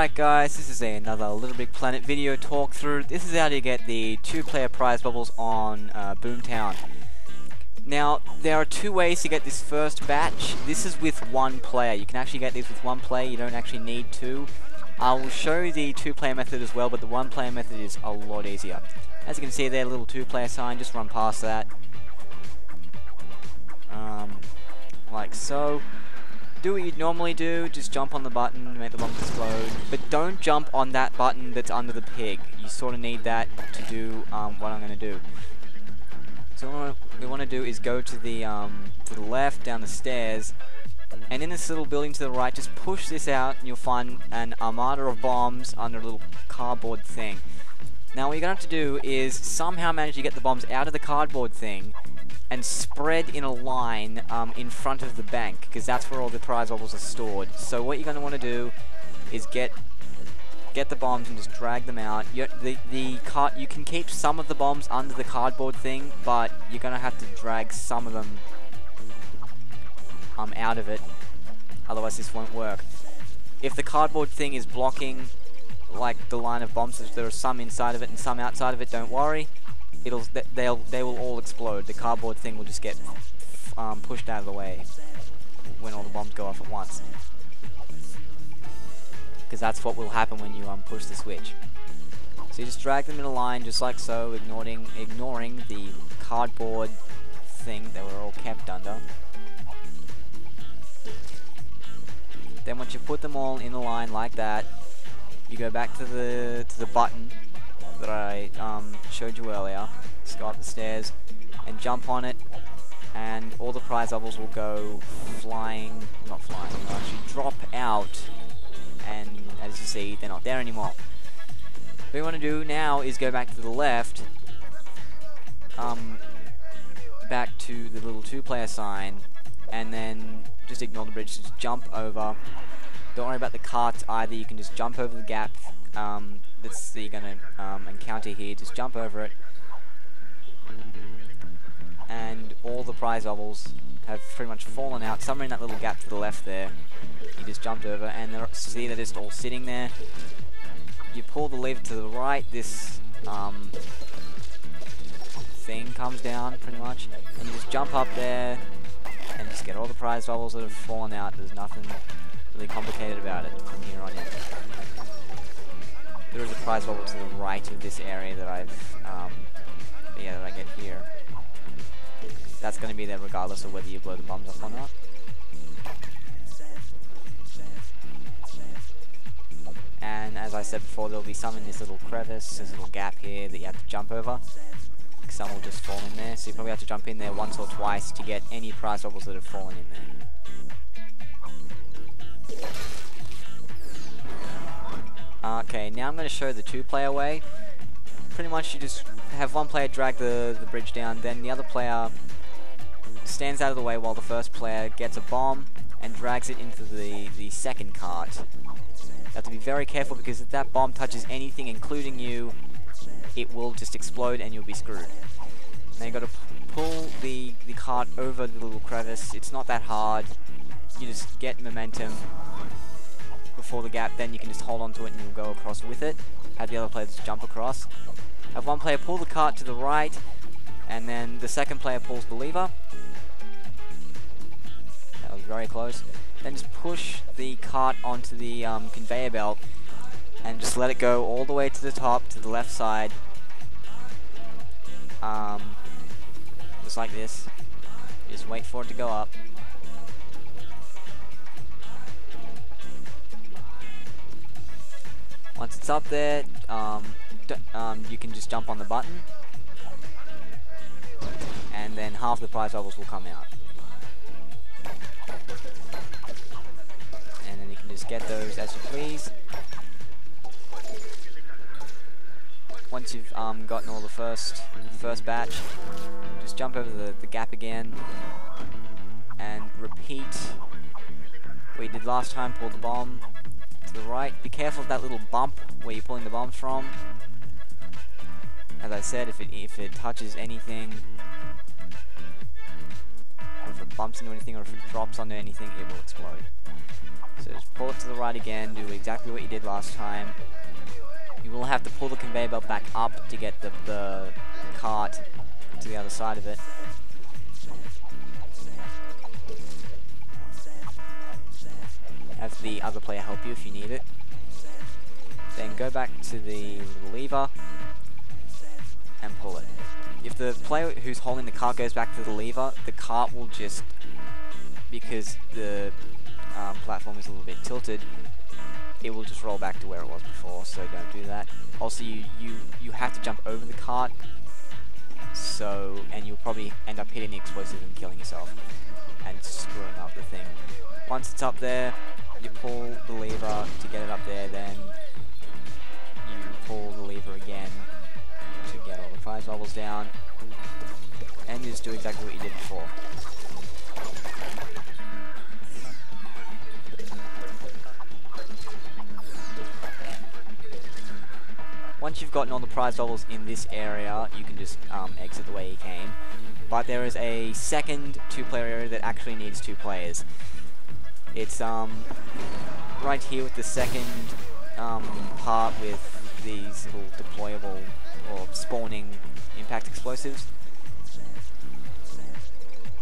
Alright guys, this is another LittleBigPlanet video talk through. This is how to get the 2-player prize bubbles on Boomtown. Now, there are two ways to get this first batch. This is with one player. You can actually get these with one player, you don't actually need two. I will show you the 2-player method as well, but the 1-player method is a lot easier. As you can see there, a little 2-player sign, just run past that. Like so. Do what you'd normally do, just jump on the button, make the bomb explode, but don't jump on that button that's under the pig. You sort of need that to do what I'm going to do. So what we want to do is go to the left, down the stairs, and in this little building to the right, just push this out and you'll find an armada of bombs under a little cardboard thing. Now what you're going to have to do is somehow manage to get the bombs out of the cardboard thing and spread in a line in front of the bank, because that's where all the prize bubbles are stored. So what you're going to want to do is get the bombs and just drag them out. You can keep some of the bombs under the cardboard thing, but you're going to have to drag some of them out of it, otherwise this won't work. If the cardboard thing is blocking like the line of bombs, so there are some inside of it and some outside of it, don't worry. They will all explode. The cardboard thing will just get pushed out of the way when all the bombs go off at once, because that's what will happen when you push the switch. So you just drag them in a line just like so, ignoring the cardboard thing they were all kept under. Then once you put them all in a line like that, you go back to the button that I showed you earlier. Just go up the stairs and jump on it, and all the prize bubbles will go flying, not flying, they'll actually drop out, and as you see, they're not there anymore. What you want to do now is go back to the left, back to the little 2-player sign, and then just ignore the bridge, just jump over. Don't worry about the carts either, you can just jump over the gap that you're going to encounter here. Just jump over it, and all the prize bubbles have pretty much fallen out. Some are in that little gap to the left there. You just jumped over, and see they're just all sitting there. You pull the lever to the right, this thing comes down pretty much, and you just jump up there and just get all the prize bubbles that have fallen out. There's nothing really complicated about it from here on in. There is a prize bubble to the right of this area that that I get here. That's going to be there regardless of whether you blow the bombs up or not. And as I said before, there'll be some in this little crevice, this little gap here that you have to jump over. Some will just fall in there, so you probably have to jump in there once or twice to get any prize bubbles that have fallen in there. Okay, now I'm going to show the 2-player way. Pretty much you just have one player drag the bridge down, then the other player stands out of the way while the first player gets a bomb and drags it into the second cart. You have to be very careful, because if that bomb touches anything, including you, it will just explode and you'll be screwed. Now you've got to pull the cart over the little crevice. It's not that hard. You just get momentum before the gap, then you can just hold on to it and you'll go across with it. Have the other players jump across. Have one player pull the cart to the right, and then the second player pulls the lever. That was very close. Then just push the cart onto the conveyor belt and just let it go all the way to the top, to the left side. Just like this. Just wait for it to go up. Once it's up there, you can just jump on the button, and then half the prize bubbles will come out. And then you can just get those as you please. Once you've gotten all the first batch, just jump over the gap again, and repeat what you did last time. Pull the bomb to the right. Be careful of that little bump where you're pulling the bombs from. As I said, if it touches anything, or if it bumps into anything, or if it drops onto anything, it will explode. So just pull it to the right again, do exactly what you did last time. You will have to pull the conveyor belt back up to get the cart to the other side of it. Have the other player help you if you need it. Then go back to the lever and pull it. If the player who's holding the cart goes back to the lever, the cart will just, because the platform is a little bit tilted, it will just roll back to where it was before, so don't do that. Also, you have to jump over the cart, and you'll probably end up hitting the explosive and killing yourself, and screwing up the thing. Once it's up there, you pull the lever to get it up there, then you pull the lever again to get all the prize bubbles down, and you just do exactly what you did before. Once you've gotten all the prize bubbles in this area, you can just exit the way you came. But there is a second two-player area that actually needs 2 players. It's right here with the second part with these little deployable or spawning impact explosives.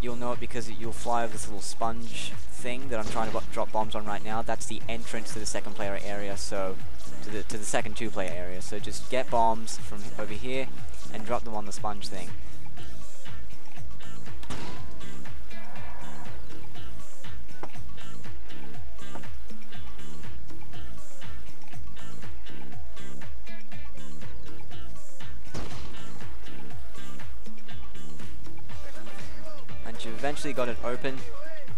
You'll know it because you'll fly over this little sponge thing that I'm trying to drop bombs on right now. That's the entrance to the second player area, so to the second 2-player area. So just get bombs from over here and drop them on the sponge thing. Once you've eventually got it open,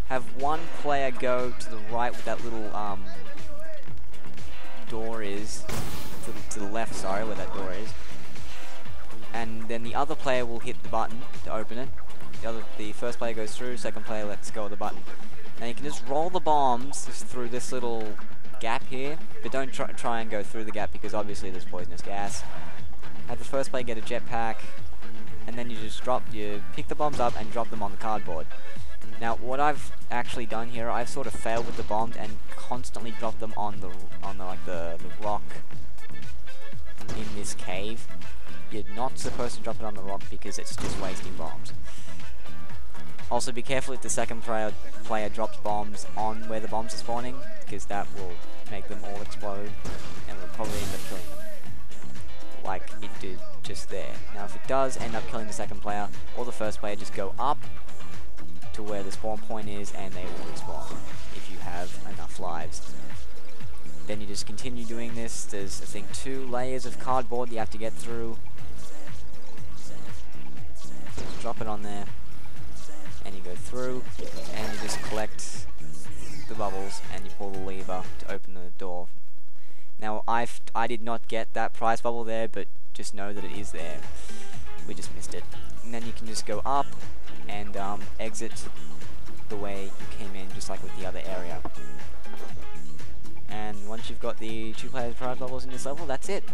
have one player go to the right with that little door is, to the left, sorry, where that door is, and then the other player will hit the button to open it. The first player goes through, second player lets go of the button. Now you can just roll the bombs just through this little gap here, but don't try and go through the gap because obviously there's poisonous gas. Have the first player get a jetpack, and then you pick the bombs up and drop them on the cardboard. Now, what I've actually done here, I've sort of failed with the bombs and constantly dropped them on the rock in this cave. You're not supposed to drop it on the rock because it's just wasting bombs. Also, be careful if the second player drops bombs on where the bombs are spawning, because that will make them all explode and will probably end up killing them, like it did just there. Now, if it does end up killing the second player or the first player, just go up to where the spawn point is and they will respawn if you have enough lives. Then you just continue doing this. There's, I think, 2 layers of cardboard you have to get through. Just drop it on there and you go through and you just collect the bubbles and you pull the lever to open the door. Now I did not get that prize bubble there, but just know that it is there. We just missed it. And then you can just go up and exit the way you came in, just like with the other area. And once you've got the 2 player prize bubbles in this level, that's it.